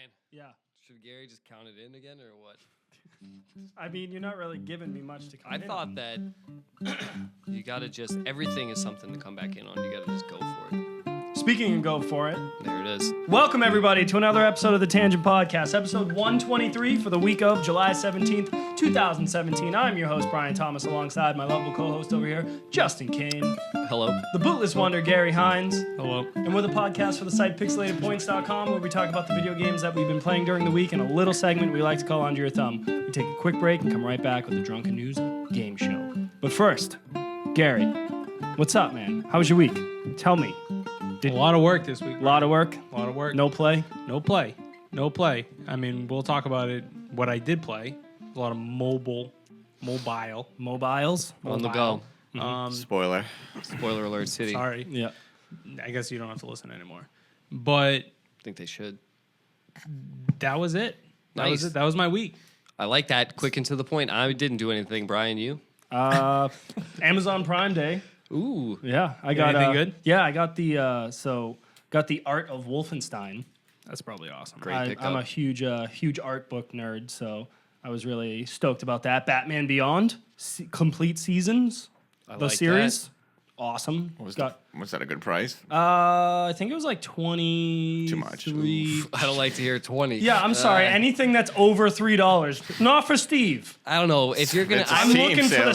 Brian, Yeah. should Gary just count it in again or what? I mean, you're not really giving me much to come I in thought on. that you gotta just, everything is something to come back in on. You gotta just go for it. Speaking and go for it. There it is. Welcome, everybody, to another episode of the Tangent Podcast, episode 123 for the week of July 17th, 2017. I'm your host, Brian Thomas, alongside my lovable co-host over here, Justin Kane. Hello. The bootless wonder, Gary Hines. Hello. And we're the podcast for the site pixelatedpoints.com, where we talk about the video games that we've been playing during the week in a little segment we like to call Under Your Thumb. We take a quick break and come right back with the Drunken News game show. But first, Gary, what's up, man? How was your week? Tell me. A lot of work this week. A lot of work? A lot of work. No play? No play. No play. I mean, we'll talk about it. What I did play. A lot of mobiles. On the go. Spoiler. Spoiler alert city. Sorry. Yeah. I guess you don't have to listen anymore. But I think they should. that was it. That was Nice. it. That was my week. I like that. Quick and to the point. I didn't do anything. Brian, you? Amazon Prime Day. Ooh. Yeah, I got Anything good? Yeah, I got the got the Art of Wolfenstein. That's probably awesome. Great pickup. I'm a huge art book nerd, so I was really stoked about that. Batman Beyond, complete seasons, I the like series, awesome. Was that a good price? I think it was like 20. Too much. I don't like to hear 20. Yeah, I'm sorry. Anything that's over $3, not for Steve. I don't know. If you're going It's to... a I'm Steam looking sale.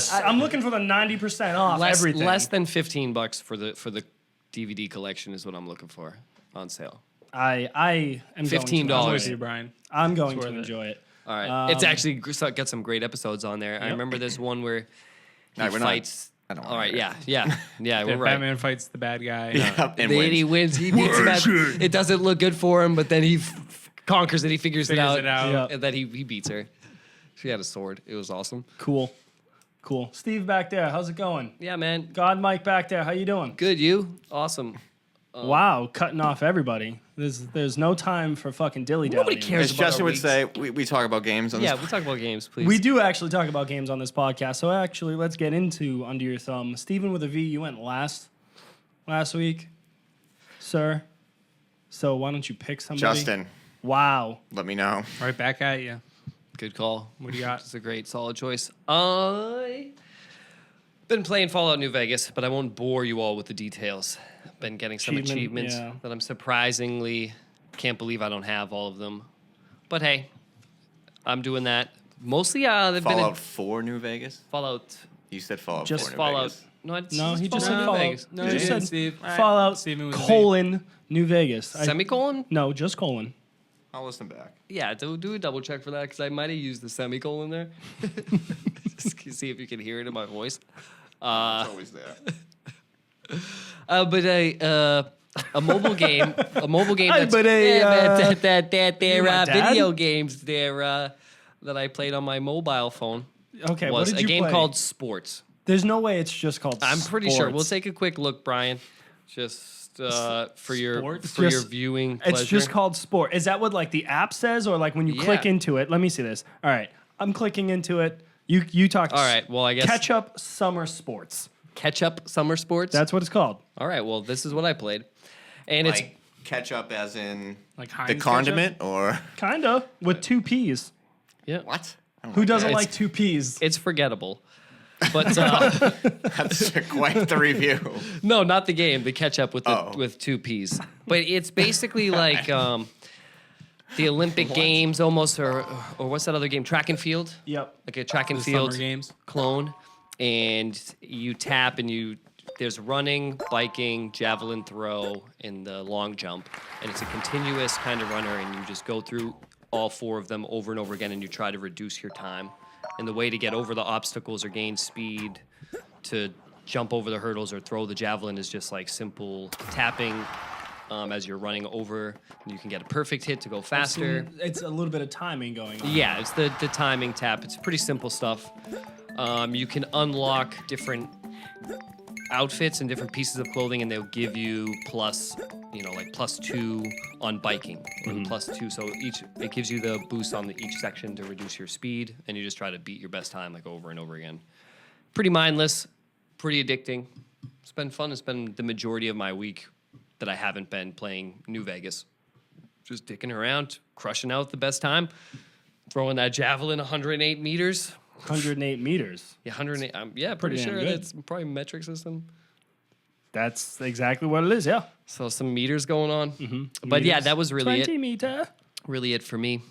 for the 90% off everything. Less than $15 for the DVD collection is what I'm looking for on sale. I am $15. Going to With enjoy you, it. Brian. I'm going It's to worth it. enjoy it. All right. It's actually got some great episodes on there. I Yep. remember this one where he No, we're not- fights... I don't All wanna right, hear yeah, we're right. Batman fights the bad guy. Yeah, and He wins. He beats him at, it doesn't look good for him, but then he conquers it. He figures it out. Yeah. And then he beats her. She had a sword. It was awesome. Cool. Steve back there, how's it going? Yeah, man. God Mike back there, how you doing? Good, you? Awesome. Wow, cutting off everybody. There's no time for fucking dilly-dally. Nobody cares. As about Justin our would weeks. say, we talk about games on Yeah, this. we'll talk about games, please. We do actually talk about games on this podcast, so actually let's get into Under Your Thumb. Steven with a V, you went last week, sir. So why don't you pick somebody? Justin, Wow. let me know. Right back at you. Good call. What do you got? It's a great, solid choice. I been playing Fallout New Vegas, but I won't bore you all with the details. Been getting some achievements yeah. that I'm surprisingly can't believe I don't have all of them. But hey, I'm doing that. Mostly, they've Fallout been 4 New Vegas? in Fallout. You said Fallout Just 4 New Fallout. Vegas. No, he just said New Fallout. Vegas. No, Did you he? said said Steve. All right. Fallout, Steven was a V. colon, New Vegas. Semicolon? No, just colon. I'll listen back. Yeah, do a double check for that because I might have used the semicolon there. Just to see if you can hear it in my voice. It's always there. But a mobile game, Hey, that's but you my dad? video games there that I played on my mobile phone Okay, what was did a you game play? called Sports. There's no way it's just called I'm pretty sure. Sports. We'll take a quick look, Brian, just for your Sports? for your Just- viewing pleasure. It's just called Sport. Is that what like the app says, or like when you click Yeah. into it? Let me see this. All right, I'm clicking into it. You talk. All right. Well, I guess Ketchup Summer Sports. Ketchup Summer Sports. That's what it's called. All right. Well, this is what I played, and it's Like ketchup as in Like Heinz the ketchup? condiment or Kinda with two P's. what? I don't Who like doesn't that. like two P's? it's forgettable. But That's quite the review. no, not the game. The ketchup with the Oh. with two P's. But it's basically like the Olympic Games almost, or what's that other game? Track and field. Yep. Like a track and The field summer games. clone, and you tap and there's running, biking, javelin throw, and the long jump, and it's a continuous kind of runner, and you just go through all four of them over and over again, and you try to reduce your time. And the way to get over the obstacles or gain speed to jump over the hurdles or throw the javelin is just like simple tapping as you're running over. You can get a perfect hit to go faster. It's a little bit of timing going on. Yeah, it's the timing tap. It's pretty simple stuff. You can unlock different outfits and different pieces of clothing, and they'll give you plus, like +2 on biking, or +2. So it gives you the boost on each section to reduce your speed, and you just try to beat your best time like over and over again. Pretty mindless, pretty addicting. It's been fun. It's been the majority of my week that I haven't been playing New Vegas. just dicking around, crushing out the best time, throwing that javelin 108 meters. 108 meters. Yeah, 108. Yeah, Pretty pretty damn sure good. that's probably metric system. That's exactly what it is, yeah. So some meters going on. But yeah, that was really 20 it. meter. Really it for me.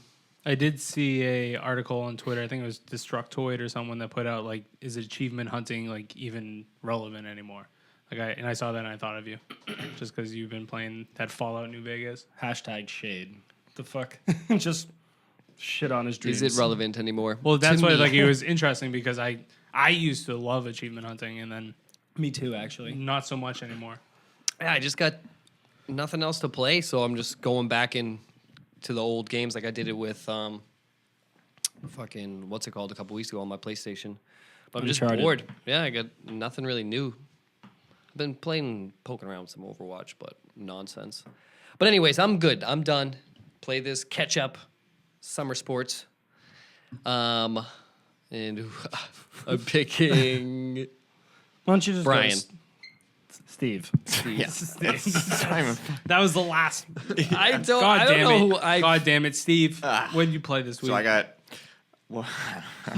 I did see a article on Twitter. I think it was Destructoid or someone that put out like, is achievement hunting like even relevant anymore? I saw that and I thought of you, just because you've been playing that Fallout New Vegas. Hashtag shade. The fuck? Just shit on his dreams. Is it relevant anymore? Well, that's To why me. like it was interesting because I used to love achievement hunting and then Me too, actually. not so much anymore. Yeah, I just got nothing else to play, so I'm just going back in to the old games like I did it with fucking what's it called a couple weeks ago on my PlayStation. But I'm just Uncharted. bored. Yeah, I got nothing really new. I've been poking around with some Overwatch, but nonsense. But anyways, I'm good. I'm done. Play this catch up summer sports. And I'm picking Why don't you just Brian. Steve. Yeah. Simon. That was the last. I don't, God I don't damn know it! who I. God damn it, Steve! When did you play this week? So I got. Well, I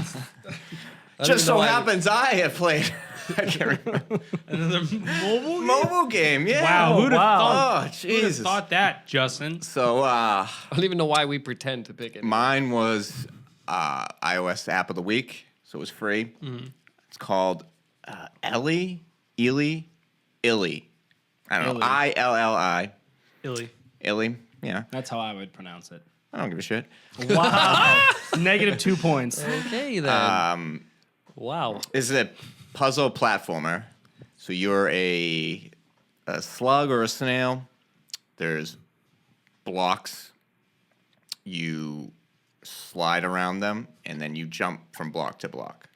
don't just even so know why- happens I have played. I can't remember. Another mobile. Mobile game, yeah. Wow, who'd have wow. thought? Oh, Who'd have Jesus. thought that, Justin? So, I don't even know why we pretend to pick it. mine was iOS app of the week, so it was free. It's called Illy. I don't know. Illy. Illi. Illy. Illy. Yeah. That's how I would pronounce it. I don't give a shit. Wow. Negative 2 points. Okay then. Wow. This is a puzzle platformer. So you're a slug or a snail. There's blocks. You slide around them, and then you jump from block to block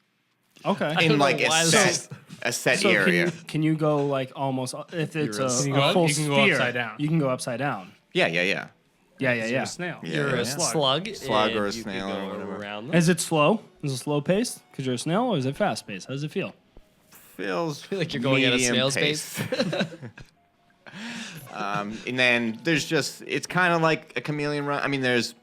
Okay. don't in know like why a this set So area. can you go like almost if it's a, Can you go a up? full You can go sphere, upside down. You can go upside down. Yeah. Yeah. You're a snail. Yeah. You're a Slug. slug. Slug or a and you can snail go or whatever. around them. Is it slow? Is it slow paced? Because you're a snail, or is it fast paced? How does it feel? Feels feel like you're going at a medium snail's pace. And then there's just it's kind of like a chameleon run. I mean, there's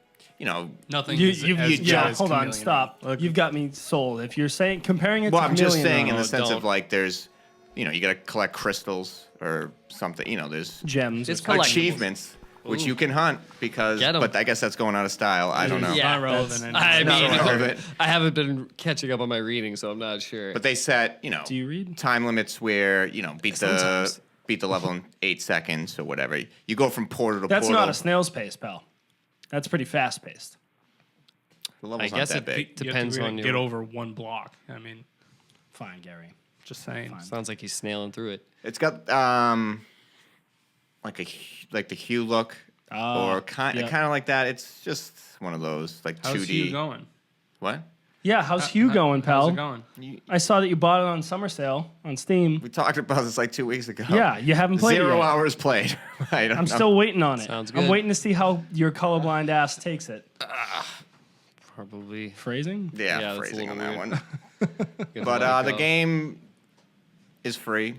Nothing. You, is you've, as you, good yeah, as hold on, Chameleon. stop. You've got me sold. If you're saying comparing it well, to I'm just Chameleon saying in Run, the sense don't. of like there's you got to collect crystals or something. There's gems. It's or something. collectibles. achievements which you can hunt because Get 'em. but I guess that's going out of style. I don't know. It's Yeah, not relevant that's- anymore. I Not mean, relevant. I haven't been catching up on my reading, so I'm not sure. But they set Do you read? time limits where beat Sometimes. the level in 8 seconds or whatever. You go from portal to That's portal. not a snail's pace, pal. That's pretty fast paced. The level's I guess not it that big. You have to depends really on get your. over one block. I mean, Fine, Gary. just saying. Sounds like he's snailing through it. It's got like the Hue look or kind yeah. of like that. It's just one of those like How's 2D. Hugh going? What? Yeah, how's Hugh going, pal? How's it going? I saw that you bought it on summer sale on Steam. We talked about this like 2 weeks ago. Yeah, you haven't played it 0 yet. hours played. I don't I'm know. still waiting on it. Sounds I'm good. waiting to see how your colorblind ass takes it. Probably. Phrasing? Yeah, Yeah, that's a phrasing on little that weird. one. But the game is free.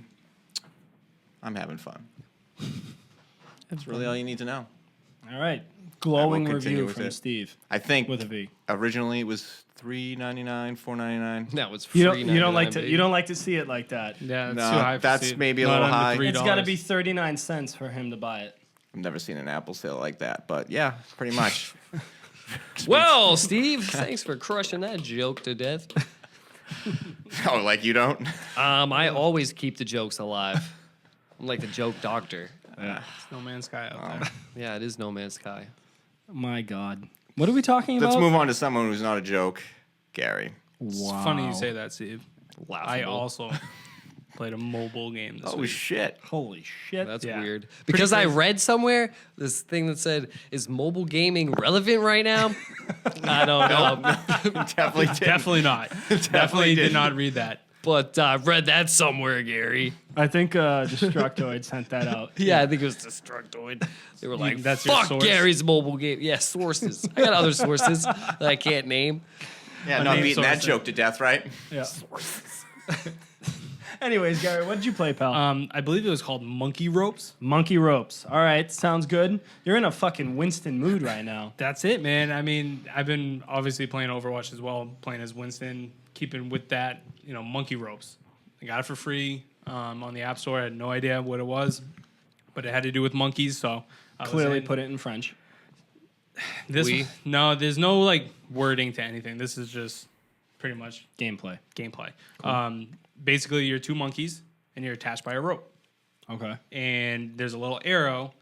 I'm having fun. That's really all you need to know. All right. Glowing continue review with from it. Steve I think with a V. originally it was $3.99, $4.99. No, it's free. You don't like to $99, you don't like to see it like that. Yeah, that's No, too high. For that's Steve. maybe a Not little under high. $3. It's got to be 39 cents for him to buy it. I've never seen an Apple sale like that, but yeah, pretty much. Well, Steve, thanks for crushing that joke to death. Oh, like you don't? I always keep the jokes alive. I'm like the joke doctor. It's No Man's Sky out there. Yeah, it is No Man's Sky. My God. What are we talking about? Let's move on to someone who's not a joke, Gary. It's Wow. funny you say that, Steve. I Laughable. also played a mobile game this Oh week. shit! Holy shit. That's Yeah. weird. Because I read somewhere this thing that said, "Is mobile gaming relevant right now?" I don't know. Definitely did. Definitely not. Definitely did not read that. But I read that somewhere, Gary. I think Destructoid sent that out. Yeah, I think it was Destructoid. They were like, that's your "Fuck source?" Gary's mobile game." Yeah, sources. I got other sources that I can't name. Yeah, not name beating that source. joke to death, right? Yeah. Anyways, Gary, what did you play, pal? I believe it was called Monkey Ropes. Monkey Ropes. All right, sounds good. You're in a fucking Winston mood right now. That's it, man. I mean, I've been obviously playing Overwatch as well, playing as Winston, keeping with that, Monkey Ropes. I got it for free on the App Store. I had no idea what it was, but it had to do with monkeys, so I Clearly put it in French. No, there's no like wording to anything. This is just pretty much Gameplay. gameplay. Basically, you're two monkeys and you're attached by a rope, Okay. and there's a little arrow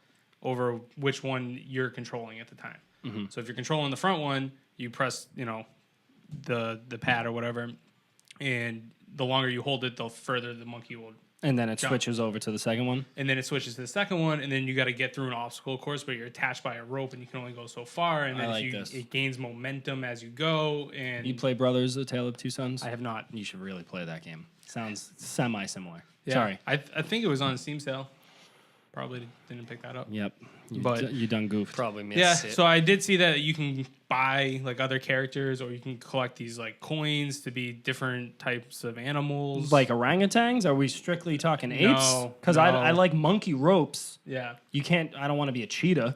over which one you're controlling at the time. Mm-hmm. So if you're controlling the front one, you press the pad or whatever, and the longer you hold it, the further the monkey will. And then it Jump. switches over to the second one. And then it switches to the second one, and then you got to get through an obstacle course, but you're attached by a rope, and you can only go so far. And then I like this. It gains momentum as you go. And You play Brothers: A Tale of Two Sons? I have not. You should really play that game. Sounds semi-similar. Yeah. Sorry. I think it was on Steam sale. Probably didn't pick that up. Yep. But- You done goofed. Probably missed Yeah, it. so I did see that you can buy like other characters, or you can collect these like coins to be different types of animals. Like orangutans? Are we strictly talking apes? No, Because no. I like monkey ropes. yeah, You can't. I don't want to be a cheetah.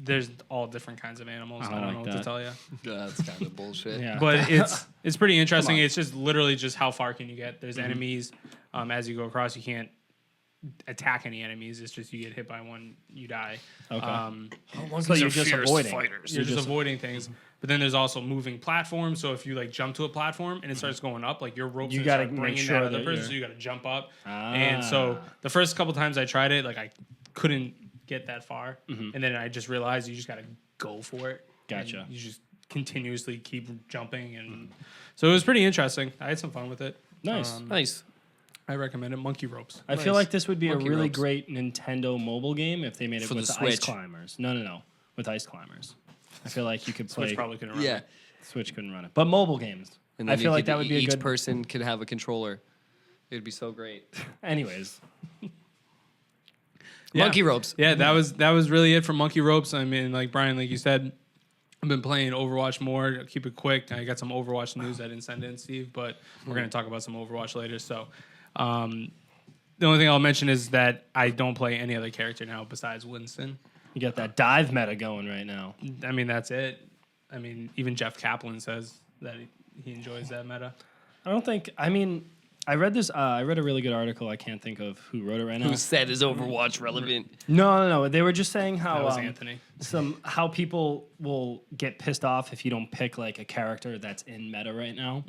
there's all different kinds of animals. I I don't like know what that. to tell you, That's kind of bullshit. Yeah. but it's pretty interesting. Come on. It's just literally just how far can you get? There's enemies as you go across. You can't attack any enemies. It's just you get hit by one, you die. Okay. So you're just avoiding. fighters. You're just avoiding things. But then there's also moving platforms. So if you like jump to a platform and it starts going up, like your ropes You are gotta start make bringing sure that other that person, you're- so you got to jump up. Ah. And so the first couple times I tried it, like I couldn't get that far, and then I just realized you just got to go for it. Gotcha. And you just continuously keep jumping, and so it was pretty interesting. I had some fun with it. Nice. Nice. I recommend it. Monkey Ropes. I feel Nice. like this would be Monkey a really ropes. great Nintendo mobile game if they made it For the with ice Switch. climbers. No. With ice climbers. I feel like you could play. Switch probably couldn't run Yeah. it. Switch couldn't run it. But mobile games. And I then feel like you could- that would be a each good. person could have a controller. It'd be so great. Anyways. Yeah. Monkey ropes. Yeah, that was really it for Monkey Ropes. I mean, like Brian, like you said, I've been playing Overwatch more. I'll keep it quick. I got some Overwatch news I didn't send in, Steve, but we're going to talk about some Overwatch later. So, the only thing I'll mention is that I don't play any other character now besides Winston. You got that dive meta going right now. I mean, that's it. I mean, even Jeff Kaplan says that he enjoys that meta. I don't think. I mean, I read this. I read a really good article. I can't think of who wrote it right now. Who said is Overwatch relevant? No. They were just saying how That was Anthony. how people will get pissed off if you don't pick like a character that's in meta right now.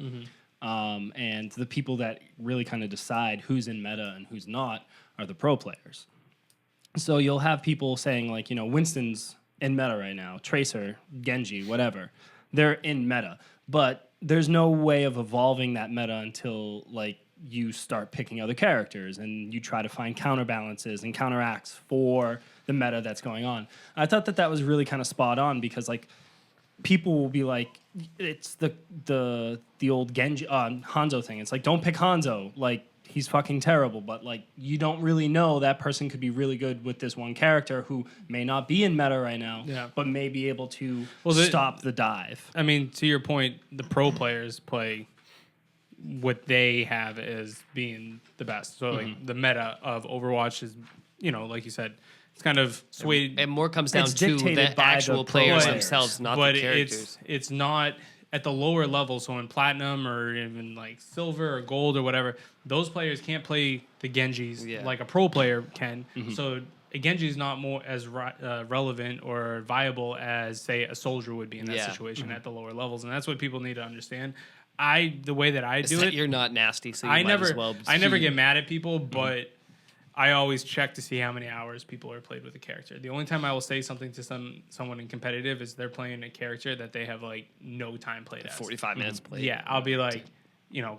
And the people that really kind of decide who's in meta and who's not are the pro players. So you'll have people saying like, Winston's in meta right now, Tracer, Genji, whatever. They're in meta, but there's no way of evolving that meta until like you start picking other characters and you try to find counterbalances and counteracts for the meta that's going on. I thought that was really kind of spot on because like people will be like, it's the old Genji Hanzo thing. It's like, don't pick Hanzo. Like, he's fucking terrible. But like, you don't really know that person could be really good with this one character who may not be in meta right now, Yeah. but may be able to Well, stop the dive. I mean, to your point, the pro players play what they have as being the best. So, like, the meta of Overwatch is, like you said, it's kind of swayed. And more comes down It's to dictated the by actual the pro players players. themselves, not but the characters. it's not at the lower level. So in platinum or even like silver or gold or whatever, those players can't play the Genjis Yeah. like a pro player can. So a Genji is not more as relevant or viable as say a soldier would be in that Yeah. situation at the lower levels, and that's what people need to understand. The way that I It's do that it, you're not nasty, so you I might never as well. I never be- get mad at people, but I always check to see how many hours people are played with a character. The only time I will say something to someone in competitive is they're playing a character that they have like no time played as. 45 minutes played. Yeah, I'll be like,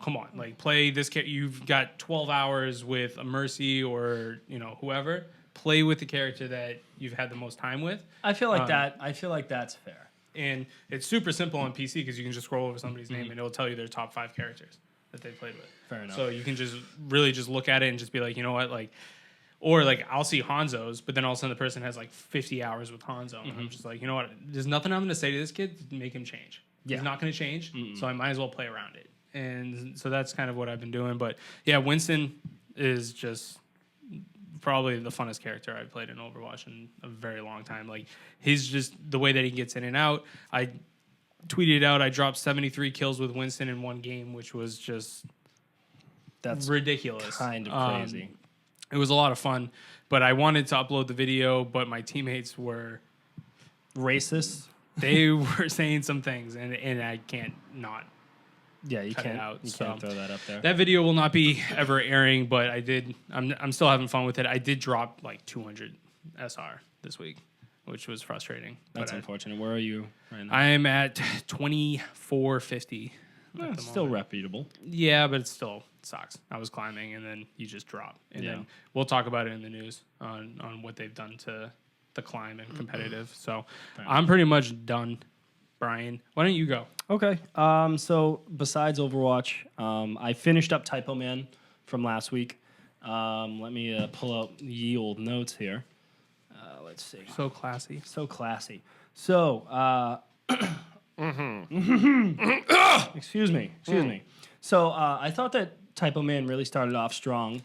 come on, like play this character. You've got 12 hours with a Mercy or whoever. Play with the character that you've had the most time with. I feel like that's fair. And it's super simple on PC because you can just scroll over somebody's name and it'll tell you their top 5 characters that they played with. Fair enough. So you can just really just look at it and just be like, you know what, like, or like I'll see Hanzo's, but then all of a sudden the person has like 50 hours with Hanzo, and I'm just like, what, there's nothing I'm going to say to this kid to make him change. Yeah. He's not going to change, so I might as well play around it. and so that's kind of what I've been doing. But yeah, Winston is just probably the funnest character I've played in Overwatch in a very long time. Like, he's just the way that he gets in and out. I tweeted out I dropped 73 kills with Winston in one game, which was just That's ridiculous. kind of crazy. It was a lot of fun, but I wanted to upload the video, but my teammates were Racist. they were saying some things, and I can't not. Yeah, you Cut it can't. out, You so. can't throw that up there. That video will not be ever airing, but I'm still having fun with it. I did drop like 200 SR this week, which was frustrating. That's but unfortunate. Where are you right now? I am at 2450. It's still reputable. Yeah, but it still sucks. I was climbing, and then you just drop. And Yeah. then we'll talk about it in the news on what they've done to the climb and competitive. So I'm pretty much done. Brian, why don't you go? Okay. So besides Overwatch, I finished up Typo Man from last week. Let me pull out ye old notes here. Let's see. So classy. So classy. So, excuse me. So I thought that Typo Man really started off strong.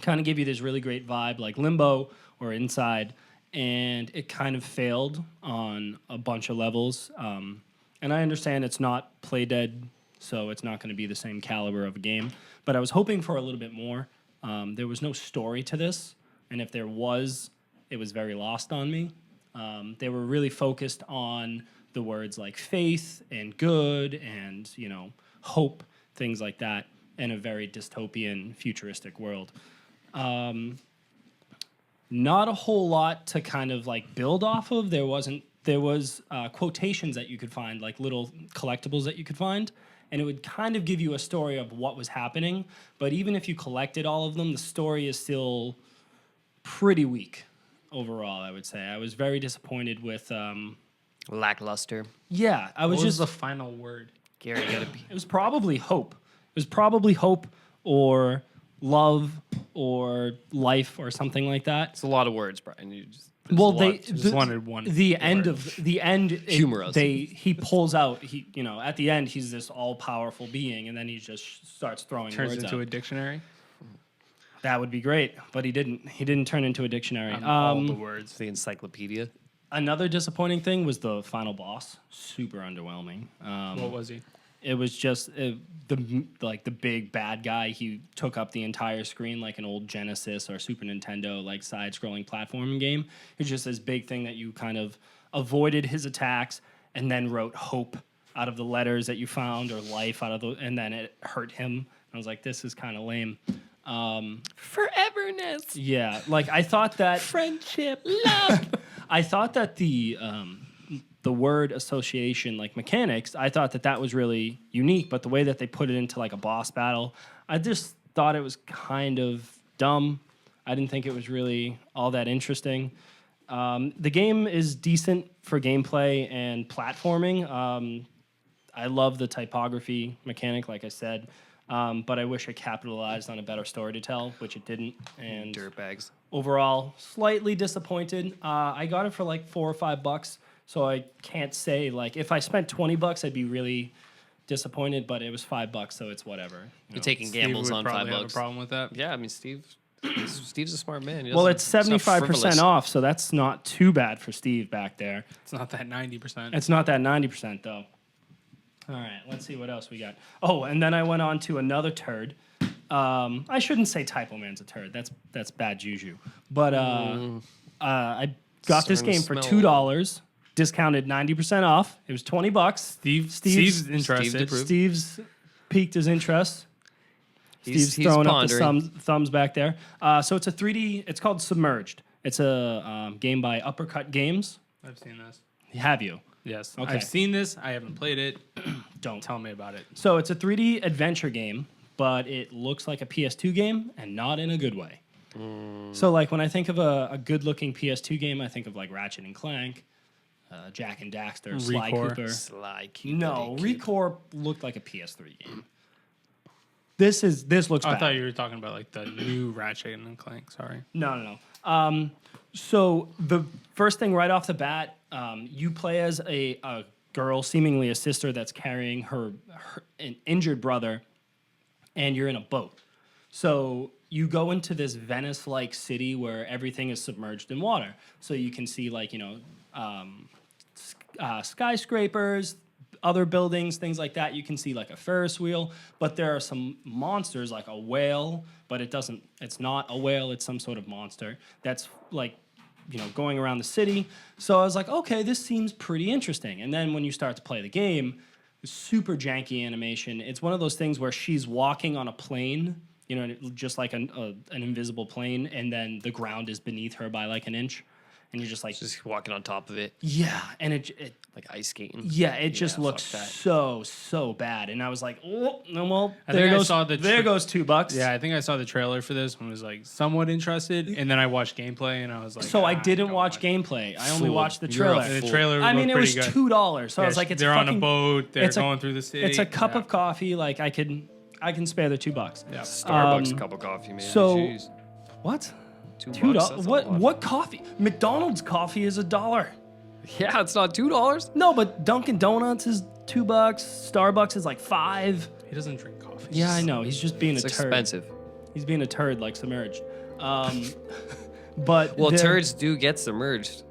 Kind of gave you this really great vibe, like Limbo or Inside, and it kind of failed on a bunch of levels. And I understand it's not play dead, so it's not going to be the same caliber of a game. But I was hoping for a little bit more. There was no story to this, and if there was, it was very lost on me. They were really focused on the words like faith and good and, hope, things like that, in a very dystopian, futuristic world. Not a whole lot to kind of like build off of. There was quotations that you could find, like little collectibles that you could find, and it would kind of give you a story of what was happening. But even if you collected all of them, the story is still pretty weak overall, I would say. I was very disappointed with. Lackluster. Yeah, I was What was just. the final word? Gary, you gotta be. It was probably hope. It was probably hope or love or life or something like that. It's a lot of words, Brian. You just, Well, there's a they lot to- Just wanted one. the end word. of the end. Humorous. He pulls out. At the end, he's this all powerful being, and then he just starts throwing turns words into out. a dictionary. That would be great, but he didn't. He didn't turn into a dictionary. All the words. the encyclopedia. Another disappointing thing was the final boss. Super underwhelming. What was he? It was just the big bad guy. He took up the entire screen like an old Genesis or Super Nintendo like side-scrolling platforming game. It's just this big thing that you kind of avoided his attacks and then wrote hope out of the letters that you found or life out of the, and then it hurt him. I was like, this is kind of lame. Foreverness. Yeah, like I thought that Friendship. Love. I thought that the word association, like mechanics, I thought that was really unique. But the way that they put it into like a boss battle, I just thought it was kind of dumb. I didn't think it was really all that interesting. The game is decent for gameplay and platforming. I love the typography mechanic, like I said. But I wish it capitalized on a better story to tell, which it didn't. And Dirtbags. overall, slightly disappointed. I got it for like $4 or $5, so I can't say like if I spent $20, I'd be really disappointed. But it was $5, so it's whatever. You're taking Steve gambles would on probably have a $5. problem with that. Yeah, I mean Steve's a smart man. He Well, doesn't- it's he's not 75% frivolous. off, so that's not too bad for Steve back there. It's not that 90%. It's not that 90% though. All right, let's see what else we got. Oh, and then I went on to another turd. I shouldn't say Typo Man's a turd. That's bad juju. But I got this Starting game to for smell $2, discounted 90% off. It was $20. Steve's interested. Steve approved. Steve's piqued his interest. He's Steve's throwing up the pondering. thumbs back there. So it's a 3D. It's called Submerged. It's a game by Uppercut Games. I've seen this. Have you? Yes. Okay. I've seen this. I haven't played it. Don't. Tell me about it. So it's a 3D adventure game, but it looks like a PS2 game and not in a good way. So like when I think of a good-looking PS2 game, I think of like Ratchet and Clank, Jack and Daxter, Sly Recore. Cooper. Sly Cupid. No, Recore looked like a PS3 game. This looks I bad. thought you were talking about like the new Ratchet and Clank. Sorry. No. So the first thing right off the bat, you play as a girl, seemingly a sister, that's carrying an injured brother, and you're in a boat. So you go into this Venice-like city where everything is submerged in water. So you can see skyscrapers, other buildings, things like that. You can see like a Ferris wheel, but there are some monsters like a whale, but it's not a whale, it's some sort of monster that's like, going around the city. So I was like, okay, this seems pretty interesting. And then when you start to play the game, super janky animation. It's one of those things where she's walking on a plane, just like an invisible plane, and then the ground is beneath her by like an inch. And you're just like, Just walking on top of it, yeah, and it like ice skating. yeah, it just fuck looks that. so bad. And I was like, oh, no, well, I there think I goes saw the there tra- goes $2. Yeah, I think I saw the trailer for this and was like somewhat interested, and then I watched gameplay and I was like, So I didn't don't watch want gameplay. I only Fool. watched the You're a trailer. it. The fool. trailer I mean, looked it was pretty good. $2. So I was like, it's they're on a fucking- boat. They're it's a- going through the city. It's a cup Yeah. of coffee. Like I can spare the $2. Yeah. Starbucks cup of coffee, man. so- Jeez. What? $2. $2? That's a What? lot. What coffee? McDonald's coffee is $1. Yeah, it's not $2. No, but Dunkin' Donuts is $2. Starbucks is like $5. He doesn't drink coffee. Yeah, I know. He's just being It's a turd. expensive. He's being a turd like Submerged. But Well, they're- turds do get submerged.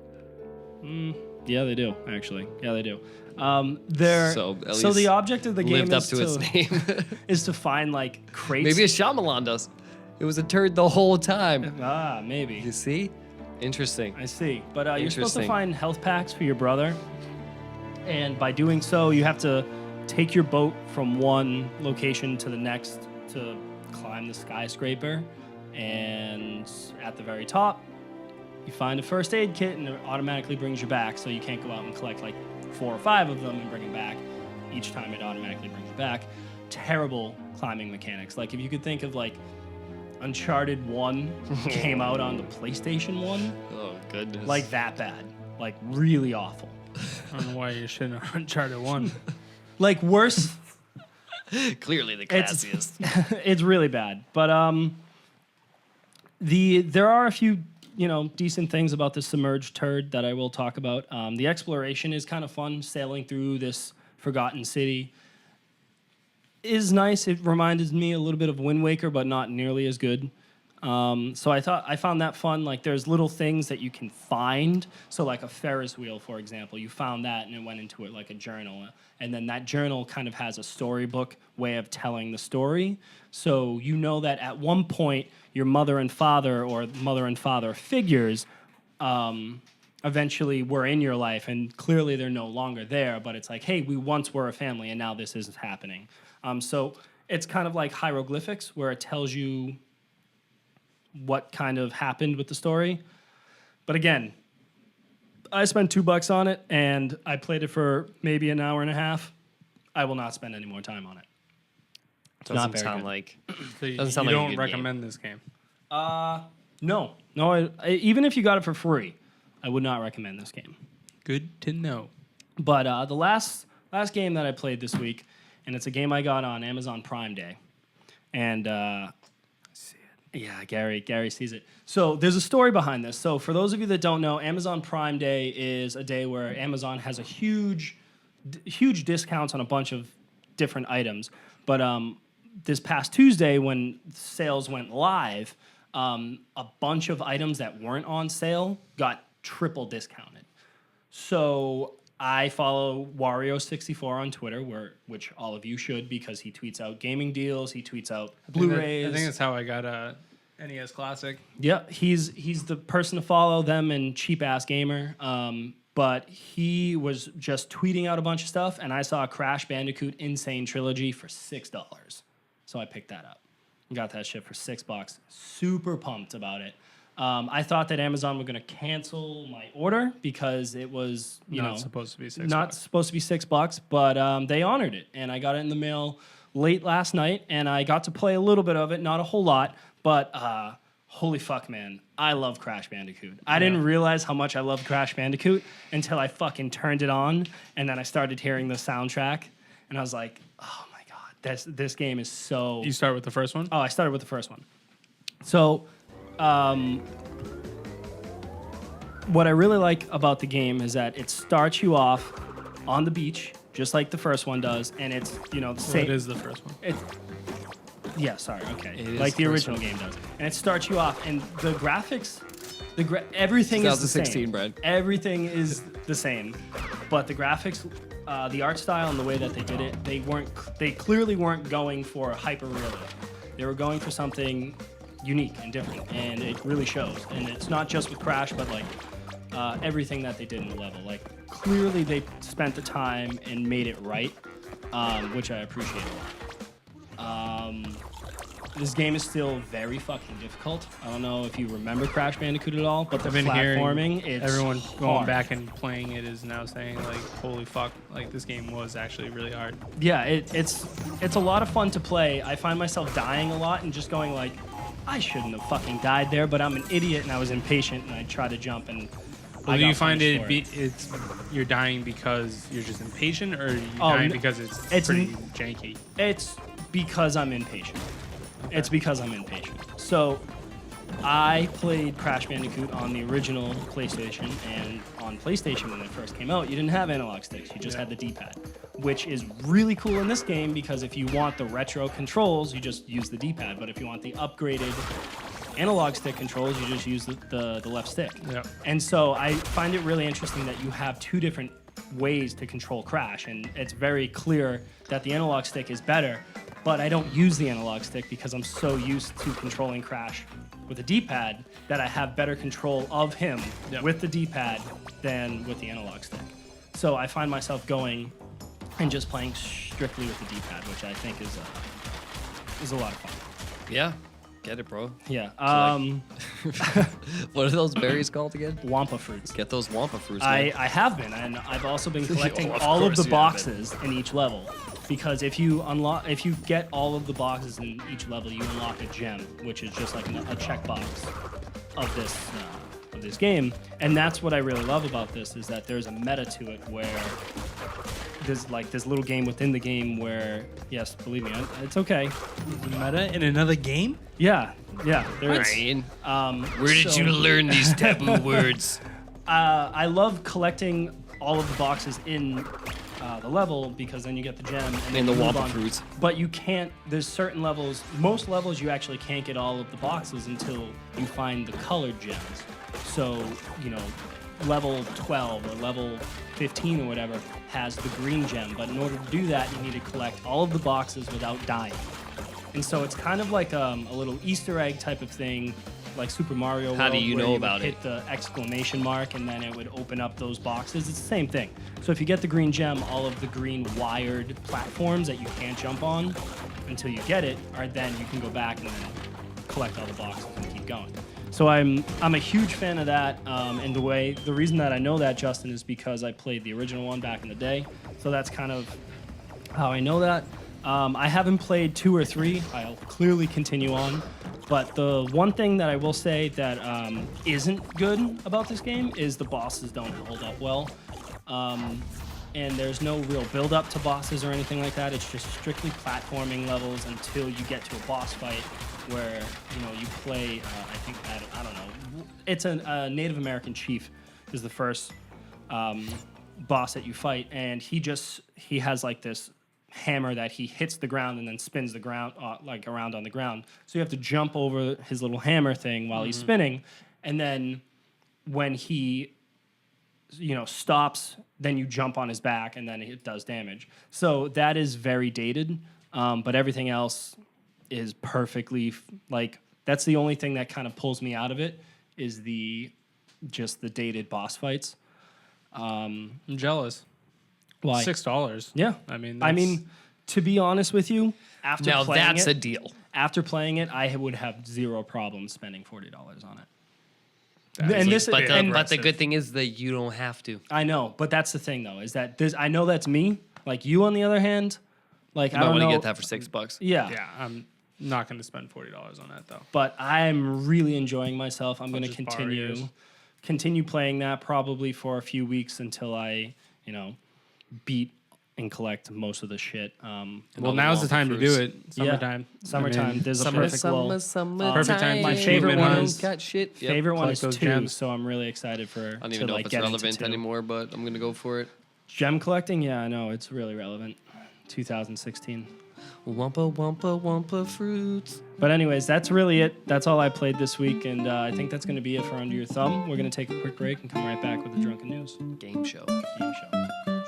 Yeah, they do actually. Yeah, they do. They're So, at so least the object of the game Lived up is to its name. is to find like crates. Maybe a Shyamalan does. It was a turd the whole time. Maybe. You see? Interesting. I see. But you're supposed to Interesting. find health packs for your brother, and by doing so, you have to take your boat from one location to the next to climb the skyscraper. And at the very top, you find a first aid kit, and it automatically brings you back. So you can't go out and collect like 4 or 5 of them and bring them back. Each time it automatically brings you back. Terrible climbing mechanics. Like if you could think of like Uncharted 1 came out on the PlayStation 1, Oh, goodness. like that bad. Like really awful. I don't know why you shouldn't have Uncharted 1. Like worse. Clearly the It's- classiest. It's really bad. But there are a few decent things about the submerged turd that I will talk about. The exploration is kind of fun. Sailing through this forgotten city is nice. It reminded me a little bit of Wind Waker, but not nearly as good. So I found that fun. Like there's little things that you can find. So like a Ferris wheel, for example, you found that and it went into it like a journal. And then that journal kind of has a storybook way of telling the story. So you know that at one point your mother and father or mother and father figures eventually were in your life, and clearly they're no longer there. But it's like, hey, we once were a family, and now this is happening. So it's kind of like hieroglyphics, where it tells you what kind of happened with the story. But again, I spent $2 on it, and I played it for maybe an hour and a half. I will not spend any more time on it. Doesn't not very sound good. like. So you, Doesn't sound you like a don't good recommend this game. No. Even if you got it for free, I would not recommend this game. Good to know. But the last game that I played this week, and it's a game I got on Amazon Prime Day, and yeah, Gary sees it. So there's a story behind this. So for those of you that don't know, Amazon Prime Day is a day where Amazon has a huge discounts on a bunch of different items. But this past Tuesday, when sales went live, a bunch of items that weren't on sale got triple discounted. So I follow Wario64 on Twitter, which all of you should, because he tweets out gaming deals, he tweets out Blu-rays. I think that's how I got a NES Classic. Yeah, he's the person to follow, them and Cheap Ass Gamer. But he was just tweeting out a bunch of stuff, and I saw a Crash Bandicoot N.Sane trilogy for $6. So I picked that up and got that shit for $6. Super pumped about it. I thought that Amazon was going to cancel my order because it was Not supposed to be $6. not supposed to be $6, but they honored it, and I got it in the mail late last night, and I got to play a little bit of it, not a whole lot, but holy fuck, man, I love Crash Bandicoot. I didn't realize how much I loved Crash Bandicoot until I fucking turned it on, and then I started hearing the soundtrack, and I was like, oh my god, this game is so. You start with the first one? Oh, I started with the first one. So, what I really like about the game is that it starts you off on the beach, just like the first one does, and it's the Well, same. it is the first one. Yeah, sorry, okay, It is like the the first original game does, and it starts you off, and the graphics, everything is the 2016, same. Brad. Everything is the same, but the graphics, the art style, and the way that they did it, they clearly weren't going for hyper realism. They were going for something unique and different, and it really shows. And it's not just with Crash, but like everything that they did in the level. Like clearly they spent the time and made it right, which I appreciate a lot. This game is still very fucking difficult. I don't know if you remember Crash Bandicoot at all, but the I've been platforming, hearing it's everyone going hard. back and playing it is now saying like, holy fuck, like this game was actually really hard. Yeah, it's a lot of fun to play. I find myself dying a lot and just going like, I shouldn't have fucking died there, but I'm an idiot and I was impatient and I tried to jump and Well, I do got you find punished for it's you're dying because you're just impatient, or are you Oh, dying no, because it's it's pretty janky? It's because I'm impatient. It's because I'm impatient. So I played Crash Bandicoot on the original PlayStation, and on PlayStation when it first came out, you didn't have analog sticks. You just had the D-pad, which is really cool in this game because if you want the retro controls, you just use the D-pad. But if you want the upgraded analog stick controls, you just use the left stick. Yeah. And so I find it really interesting that you have two different ways to control Crash, and it's very clear that the analog stick is better, but I don't use the analog stick because I'm so used to controlling Crash with a D-pad that I have better control of him with the D-pad than with the analog stick. So I find myself going and just playing strictly with the D-pad, which I think is a lot of fun. Yeah, get it, bro. Yeah. What are those berries called again? Wampa fruits. Get those Wampa fruits. man. I have been, and I've also been collecting Oh, of all of course the you have been. boxes in each level. Because if you get all of the boxes in each level, you unlock a gem, which is just like a checkbox of this game. And that's what I really love about this, is that there's a meta to it where there's like this little game within the game where, yes, believe me, it's okay. Meta in another game? Yeah, there is. Ryan, where did you learn these taboo words? I love collecting all of the boxes in the level because then you get the gem and And the you move Wampa on. fruits. But you can't. There's certain levels. Most levels you actually can't get all of the boxes until you find the colored gems. So level 12 or level 15 or whatever has the green gem. But in order to do that, you need to collect all of the boxes without dying. And so it's kind of like a little Easter egg type of thing, like Super Mario World. How do you where know would about hit it? the exclamation mark, and then it would open up those boxes. It's the same thing. So if you get the green gem, all of the green wired platforms that you can't jump on until you get it, or then you can go back and then collect all the boxes and keep going. So I'm a huge fan of that, and the reason that I know that, Justin, is because I played the original one back in the day. So that's kind of how I know that. I haven't played 2 or 3. I'll clearly continue on. But the one thing that I will say that isn't good about this game is the bosses don't hold up well. And there's no real build up to bosses or anything like that. It's just strictly platforming levels until you get to a boss fight where you play. I don't know. It's a Native American chief is the first boss that you fight, and he has like this hammer that he hits the ground and then spins the ground like around on the ground. So you have to jump over his little hammer thing while he's spinning, and then when he stops, then you jump on his back and then it does damage. So that is very dated, but everything else is perfectly that's the only thing that kind of pulls me out of it is the dated boss fights. I'm jealous. Why? $6. Yeah. I mean, to be honest with you, after Now playing that's it, a deal. after playing it, I would have zero problem spending $40 on it. But the good thing is that you don't have to. I know, but that's the thing though, is that I know that's me. Like you, on the other hand, like You I might don't want know. to get that for $6. Yeah. yeah, I'm not going to spend $40 on that though. But I'm really enjoying myself. I'm going to just borrow yours. continue playing that probably for a few weeks until I, beat and collect most of the shit. Well, now's the time to do it. Summertime. Summertime. I mean, There's a perfect lull. Perfect time. My to favorite achievement one hunt. is- Got shit. Yep. Favorite one collect is those 2, gems. so I'm really excited I don't even know if it's get into relevant 2. anymore, but I'm gonna go for it. Gem collecting? Yeah, I know. It's really relevant. 2016. Wumpa wumpa wumpa fruits. But anyways, that's really it. That's all I played this week, and I think that's going to be it for Under Your Thumb. We're going to take a quick break and come right back with the Drunken News Game show. game show.